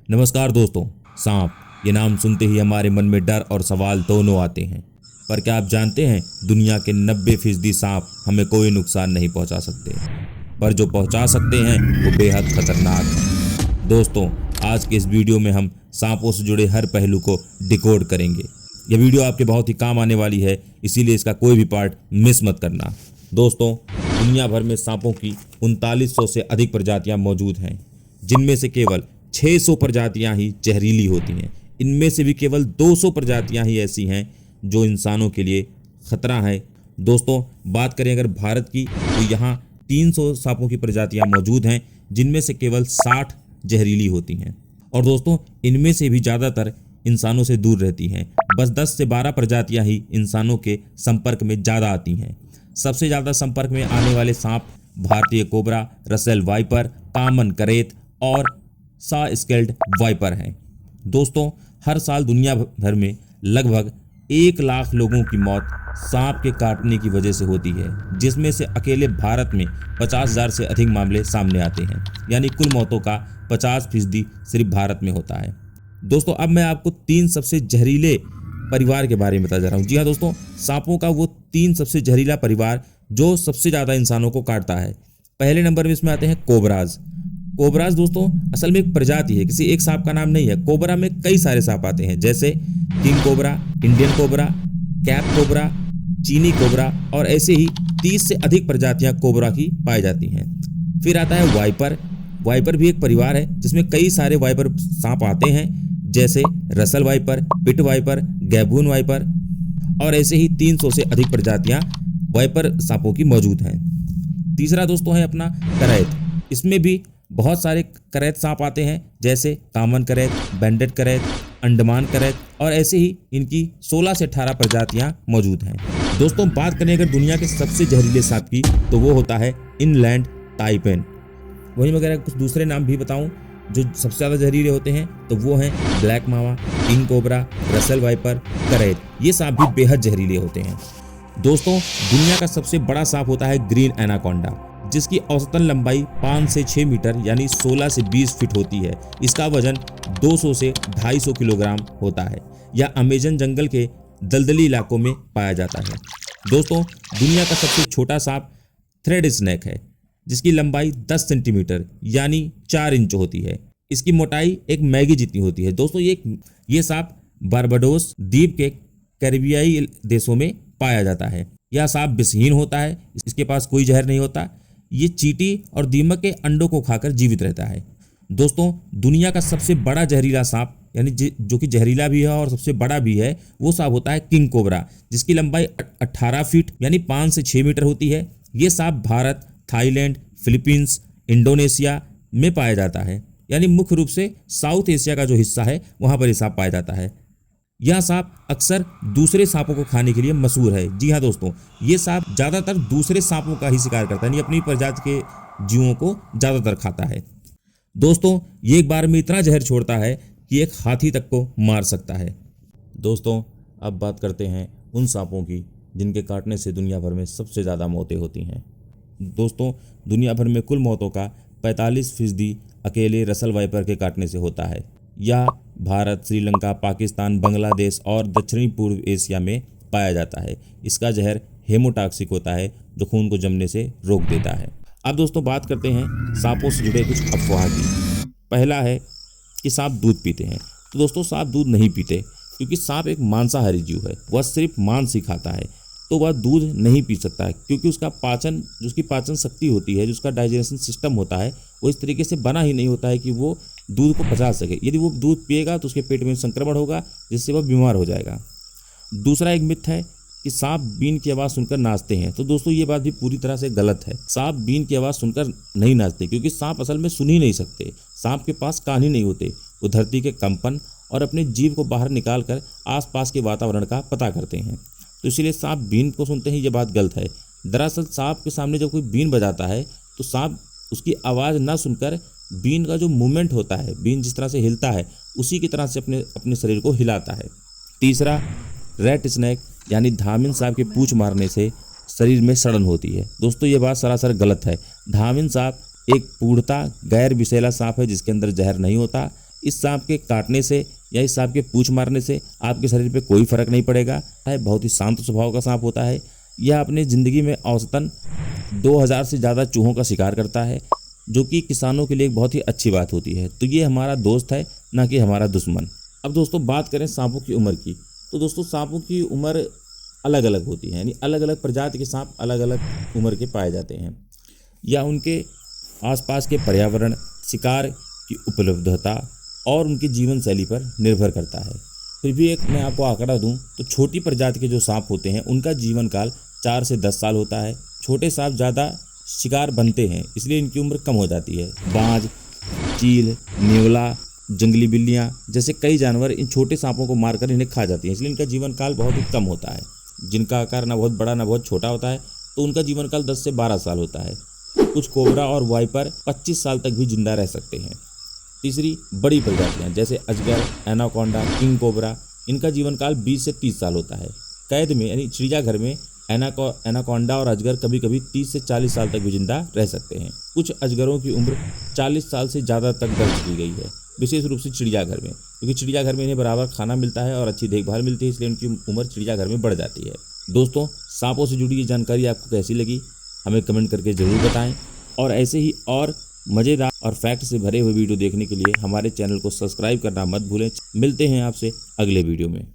नमस्कार दोस्तों। सांप, ये नाम सुनते ही हमारे मन में डर और सवाल दोनों आते हैं। पर क्या आप जानते हैं, दुनिया के 90% सांप हमें कोई नुकसान नहीं पहुंचा सकते, पर जो पहुंचा सकते हैं वो बेहद खतरनाक है। दोस्तों, आज के इस वीडियो में हम सांपों से जुड़े हर पहलू को डिकोड करेंगे। यह वीडियो आपके बहुत ही काम आने वाली है, इसीलिए इसका कोई भी पार्ट मिस मत करना। दोस्तों, दुनिया भर में सांपों की 3900 से अधिक प्रजातियां मौजूद हैं, जिनमें से केवल 600 प्रजातियां ही जहरीली होती हैं। इनमें से भी केवल 200 प्रजातियां ही ऐसी हैं जो इंसानों के लिए खतरा है। दोस्तों, बात करें अगर भारत की, तो यहाँ 300 सांपों की प्रजातियां मौजूद हैं, जिनमें से केवल 60 जहरीली होती हैं। और दोस्तों, इनमें से भी ज़्यादातर इंसानों से दूर रहती हैं। बस 10 से 12 प्रजातियां ही इंसानों के संपर्क में ज़्यादा आती हैं। सबसे ज़्यादा संपर्क में आने वाले सांप भारतीय कोबरा, रसेल वाइपर, कॉमन करेत और सा स्केल्ड वाइपर हैं। दोस्तों, हर साल दुनिया भर में लगभग 1 लाख लोगों की मौत सांप के काटने की वजह से होती है, जिसमें से अकेले भारत में 50,000 से अधिक मामले सामने आते हैं। यानी कुल मौतों का 50% सिर्फ भारत में होता है। दोस्तों, अब मैं आपको 3 सबसे जहरीले परिवार के बारे में बता जा रहा हूँ। जी हाँ दोस्तों, सांपों का वो 3 सबसे जहरीला परिवार जो सबसे ज़्यादा इंसानों को काटता है। पहले नंबर में इसमें आते हैं कोबराज। कोबराज दोस्तों असल में एक प्रजाति है, किसी एक सांप का नाम नहीं है। कोबरा में कई सारे सांप आते हैं, जैसे king cobra, Indian cobra, cap cobra, चीनी कोबरा और ऐसे ही 30 से अधिक प्रजातियां कोबरा की पाई जाती हैं। फिर आता है वाइपर। वाइपर भी एक परिवार है जिसमें कई सारे वाइपर सांप आते हैं, जैसे Russell viper, pit viper, gaboon viper और ऐसे ही 300 से अधिक प्रजातियां वाइपर सांपों की मौजूद हैं। तीसरा दोस्तों है अपना करैत। इसमें भी बहुत सारे करैत सांप आते हैं, जैसे कॉमन करैत, बैंडेड करैत, अंडमान करैत और ऐसे ही इनकी 16 से 18 प्रजातियां मौजूद हैं। दोस्तों, बात करें अगर दुनिया के सबसे जहरीले सांप की, तो वो होता है इनलैंड ताइपेन। वहीं अगर कुछ दूसरे नाम भी बताऊं जो सबसे ज़्यादा जहरीले होते हैं, तो वो हैं ब्लैक मावा, किंग कोबरा, रसेल वाइपर, करैत। ये सांप भी बेहद जहरीले होते हैं। दोस्तों, दुनिया का सबसे बड़ा सांप होता है ग्रीन एनाकोंडा, जिसकी औसतन लंबाई 5 से 6 मीटर यानी 16 से 20 फीट होती है। इसका वजन 200 से 250 किलोग्राम होता है। यह अमेजन जंगल के दलदली इलाकों में पाया जाता है। दोस्तों, दुनिया का सबसे छोटा सांप थ्रेड स्नेक है, जिसकी लंबाई 10 सेंटीमीटर यानी 4 इंच होती है। इसकी मोटाई एक मैगी जितनी होती है। दोस्तों, ये सांप बारबाडोस द्वीप के कैरिबियाई देशों में पाया जाता है। यह सांप विषहीन होता है, इसके पास कोई जहर नहीं होता। ये चींटी और दीमक के अंडों को खाकर जीवित रहता है। दोस्तों, दुनिया का सबसे बड़ा जहरीला सांप यानी जो कि जहरीला भी है और सबसे बड़ा भी है, वो सांप होता है किंग कोबरा, जिसकी लंबाई 18 फीट यानी 5 से 6 मीटर होती है। ये सांप भारत, थाईलैंड, फिलीपींस, इंडोनेशिया में पाया जाता है। यानी मुख्य रूप से साउथ एशिया का जो हिस्सा है वहाँ पर ये सांप पाया जाता है। यह सांप अक्सर दूसरे सांपों को खाने के लिए मशहूर है। जी हाँ दोस्तों, ये सांप ज़्यादातर दूसरे सांपों का ही शिकार करता है, यानी अपनी प्रजाति के जीवों को ज़्यादातर खाता है। दोस्तों, ये एक बार में इतना जहर छोड़ता है कि एक हाथी तक को मार सकता है। दोस्तों, अब बात करते हैं उन सांपों की जिनके काटने से दुनिया भर में सबसे ज़्यादा मौतें होती हैं। दोस्तों, दुनिया भर में कुल मौतों का 45% अकेले रसल वाइपर के काटने से होता है। यह भारत, श्रीलंका, पाकिस्तान, बांग्लादेश और दक्षिणी पूर्व एशिया में पाया जाता है। इसका जहर हेमोटॉक्सिक होता है, जो खून को जमने से रोक देता है। अब दोस्तों, बात करते हैं सांपों से जुड़े कुछ अफवाह की। पहला है कि सांप दूध पीते हैं। तो दोस्तों, सांप दूध नहीं पीते, क्योंकि सांप एक मांसाहारी जीव है। वह सिर्फ मांस ही खाता है, तो वह दूध नहीं पी सकता है, क्योंकि उसकी पाचन शक्ति होती है, जो उसका डाइजेशन सिस्टम होता है, वो इस तरीके से बना ही नहीं होता है कि वो दूध को पचा सके। यदि वो दूध पिएगा तो उसके पेट में संक्रमण होगा, जिससे वह बीमार हो जाएगा। दूसरा एक मिथ है कि सांप बीन की आवाज़ सुनकर नाचते हैं। तो दोस्तों, ये बात भी पूरी तरह से गलत है। सांप बीन की आवाज़ सुनकर नहीं नाचते, क्योंकि सांप असल में सुन ही नहीं सकते। सांप के पास कान ही नहीं होते। वो धरती के कंपन और अपने जीव को बाहर निकाल कर आसपास के वातावरण का पता करते हैं। तो इसीलिए सांप बीन को सुनते हैं, ये बात गलत है। दरअसल सांप के सामने जब कोई बीन बजाता है, तो सांप उसकी आवाज़ ना सुनकर बीन का जो मूवमेंट होता है, बीन जिस तरह से हिलता है, उसी की तरह से अपने शरीर को हिलाता है। तीसरा, रेट स्नैक यानी धामिन सांप के पूंछ मारने से शरीर में सड़न होती है। दोस्तों, ये बात सरासर गलत है। धामिन सांप एक पूर्णतः गैर विषैला सांप है, जिसके अंदर जहर नहीं होता। इस सांप के काटने से या इस सांप के पूंछ मारने से आपके शरीर पे कोई फर्क नहीं पड़ेगा। बहुत ही शांत स्वभाव का सांप होता है। यह अपनी ज़िंदगी में औसतन 2000 से ज़्यादा चूहों का शिकार करता है, जो कि किसानों के लिए एक बहुत ही अच्छी बात होती है। तो ये हमारा दोस्त है, ना कि हमारा दुश्मन। अब दोस्तों बात करें सांपों की उम्र की, तो दोस्तों सांपों की उम्र अलग अलग होती है, यानी अलग अलग प्रजाति के सांप अलग अलग उम्र के पाए जाते हैं। या उनके आसपास के पर्यावरण, शिकार की उपलब्धता और उनकी जीवन शैली पर निर्भर करता है। फिर भी एक मैं आपको आंकड़ा दूं तो छोटी प्रजाति के जो सांप होते हैं उनका जीवन काल 4 से 10 साल होता है। छोटे सांप ज़्यादा शिकार बनते हैं, इसलिए इनकी उम्र कम हो जाती है। बाज, चील, नेवला, जंगली बिल्लियाँ जैसे कई जानवर इन छोटे सांपों को मारकर इन्हें खा जाती हैं, इसलिए इनका जीवन काल बहुत ही कम होता है। जिनका आकार ना बहुत बड़ा ना बहुत छोटा होता है, तो उनका जीवन काल 10 से 12 साल होता है। कुछ कोबरा और वाइपर 25 साल तक भी जिंदा रह सकते हैं। तीसरी, बड़ी प्रजातियां जैसे अजगर, एनाकोंडा, किंग कोबरा, इनका जीवन काल 20 से 30 साल होता है। कैद में यानी चिड़ियाघर में एनाकोंडा और अजगर कभी कभी 30 से 40 साल तक भी जिंदा रह सकते हैं। कुछ अजगरों की उम्र 40 साल से ज़्यादा तक दर्ज की गई है, विशेष रूप से चिड़ियाघर में, क्योंकि चिड़ियाघर में इन्हें बराबर खाना मिलता है और अच्छी देखभाल मिलती है, इसलिए उनकी उम्र चिड़ियाघर में बढ़ जाती है। दोस्तों, सांपों से जुड़ी ये जानकारी आपको कैसी लगी हमें कमेंट करके ज़रूर बताएं, और ऐसे ही और मज़ेदार और फैक्ट से भरे हुए वीडियो देखने के लिए हमारे चैनल को सब्सक्राइब करना मत भूलें। मिलते हैं आपसे अगले वीडियो में।